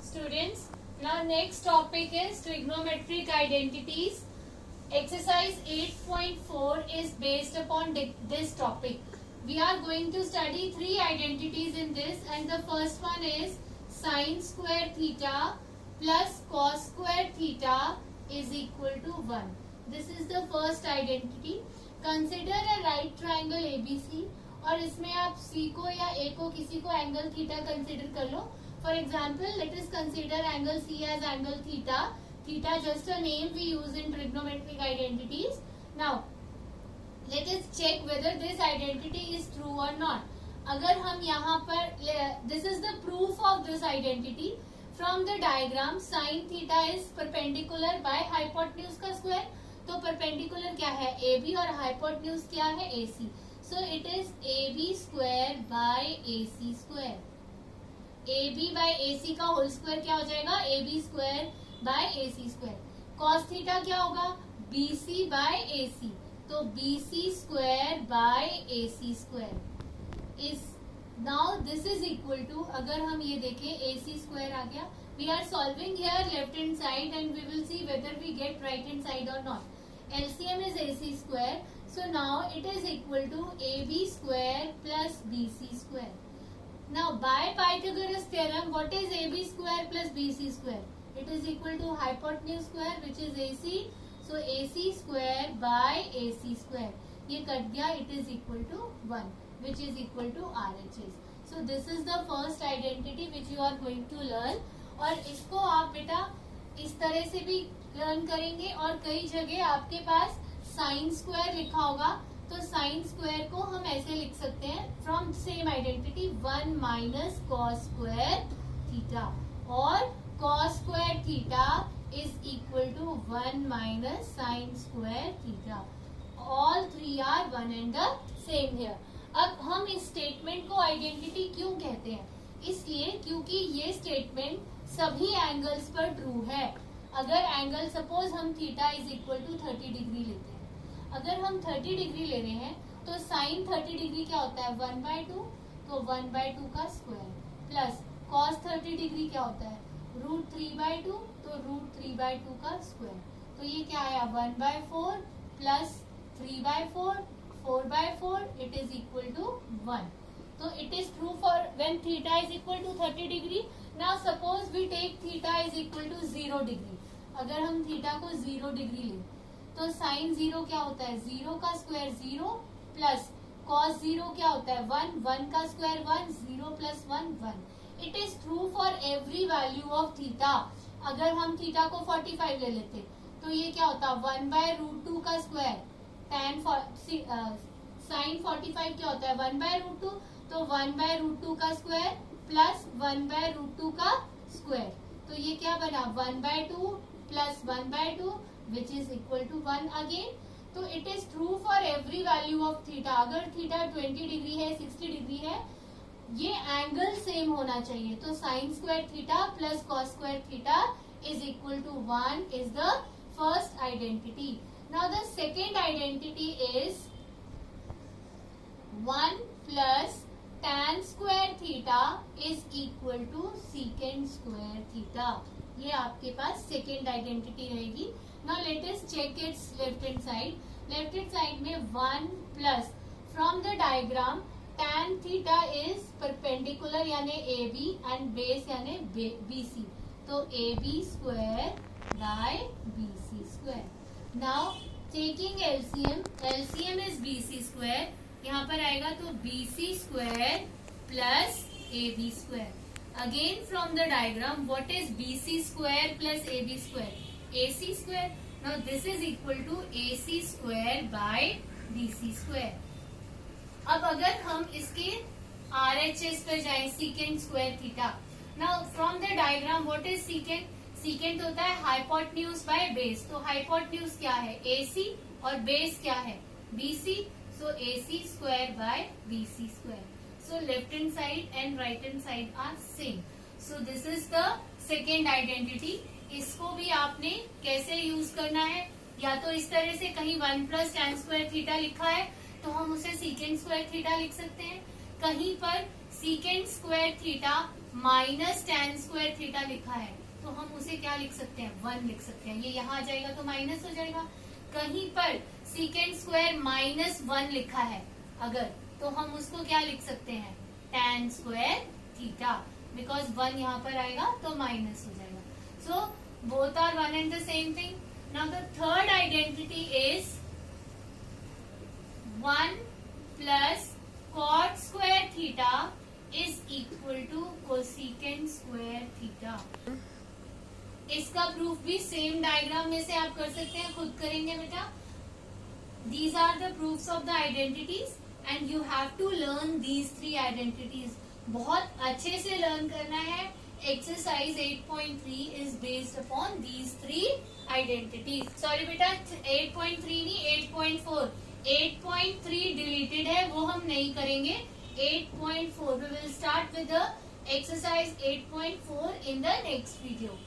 Students, now next topic is trigonometric identities. Exercise 8.4 is based upon this topic. We are going to study three identities in this, and the first one is sin square theta plus cos square theta is equal to 1. This is the first identity. Consider a right triangle ABC और इसमें आप C को या A को किसी को angle theta consider कर लो. For example, let us consider angle C as angle theta. Theta just a name we use in trigonometric identities. Now, let us check whether this identity is true or not. अगर हम यहाँ पर this is the proof of this identity. From the diagram, sin theta is perpendicular by hypotenuse का square. तो perpendicular क्या है? AB और hypotenuse क्या है? AC. So it is AB square by AC square. AB by AC का whole square क्या हो जाएगा? AB square by AC square. cos theta क्या होगा? BC by AC. तो BC square by AC square is now this is equal to, अगर हम ये देखें AC स्क्वायर आ गया. We are solving here left hand side and we will see whether we get right hand side और not. LCM is AC square. So now it is equal to AB square plus BC square. Now by Pythagoras theorem, what is AB square plus BC square? It is equal to hypotenuse square which is AC. So AC square by AC square. ये cut गया. It is equal to 1 which is equal to RHS. So this is the first identity which you are going to learn. और इसको आप बेटा इस तरह से भी लर्न करेंगे और कई जगह आपके पास साइन स्क्वायर लिखा होगा. तो साइन स्क्वायर को हम ऐसे लिख सकते हैं from same identity 1 minus cos square theta और cos square theta is equal to 1 minus sine square theta. All three are one and the same here. अब हम इस स्टेटमेंट को आइडेंटिटी क्यों कहते हैं? इसलिए क्योंकि ये स्टेटमेंट सभी एंगल्स पर ट्रू है. अगर एंगल सपोज हम theta is equal to 30 degree लेते हैं. अगर हम 30 डिग्री ले रहे हैं तो साइन 30 डिग्री क्या होता है? 1/2. तो 1/2 का स्क्वायर प्लस कॉस 30 डिग्री क्या होता है? √3/2. तो √3/2 का स्क्वायर. तो ये क्या आया? 1/4 plus 3/4 4/4 it is equal to 1. So it is true for when theta is equal to 30 degree. Now suppose we take theta is equal to 0 degree. अगर हम थीटा को 0 डिग्री लें तो साइन 0 क्या होता है? 0 का स्क्वायर 0 प्लस कॉस 0 क्या होता है? 1. 1 का square 1. 0 plus 1 1. It is true for every value of theta. अगर हम थीटा को 45 ले लेते तो ये क्या होता? 1/√2 का स्क्वायर. tan साइन 45 क्या होता है? 1/√2. तो 1/√2 का स्क्वायर प्लस 1/√2 का स्क्वायर. तो ये क्या बना? 1/2 plus 1/2 which is equal to 1 again. तो it is true for every value of theta. अगर थीटा 20 डिग्री है 60 डिग्री है ये एंगल सेम होना चाहिए. तो sine square theta plus cos square theta is equal to 1 is the first identity. Now the second identity is 1 plus tan square theta is equal to secant square theta. ये आपके पास second identity रहेगी. Now let us check its left hand side. Left hand side में 1 plus from the diagram tan theta is perpendicular यानी AB and base यानी BC. तो AB square by BC square. Now taking LCM is BC square. यहाँ पर आएगा तो BC square plus AB square. Again from the diagram what is BC square plus AB square? AC square. Now this is equal to AC square by BC square. अब अगर हम इसके RHS पर जाएं secant square theta. Now from the diagram what is secant? secant होता है hypotenuse by base. तो hypotenuse क्या है? AC और बेस क्या है? BC. So AC square by BC square. So left hand side and right hand side are same. So this is the second identity. इसको भी आपने कैसे यूज करना है? या तो इस तरह से कहीं 1 प्लस tan स्क्वायर थीटा लिखा है तो हम उसे secant स्क्वायर थीटा लिख सकते हैं. कहीं पर secant square theta minus tan square theta लिखा है तो हम उसे क्या लिख सकते हैं, 1 लिख सकते हैं। ये यहाँ आ जाएगा तो माइनस हो जाएगा। कहीं पर सेकेंड स्क्वायर -1 लिखा है अगर, तो हम उसको क्या लिख सकते हैं, tan स्क्वायर थीटा, बिकॉज 1 यहाँ पर आएगा तो माइनस हो जाएगा। So both are one and the same thing. Now the third identity is 1 plus cot square theta is equal to cosecant square theta. इसका प्रूफ भी सेम डायग्राम में से आप कर सकते हैं, खुद करेंगे बेटा। These are the proofs of the identities and you have to learn these 3 identities. बहुत अच्छे से लर्न करना है। Exercise 8.3 is based upon these 3 identities. Sorry बेटा, 8.3 नहीं 8.4। 8.3 डिलीटेड है, वो हम नहीं करेंगे। 8.4 we will start with the exercise 8.4 in the next video.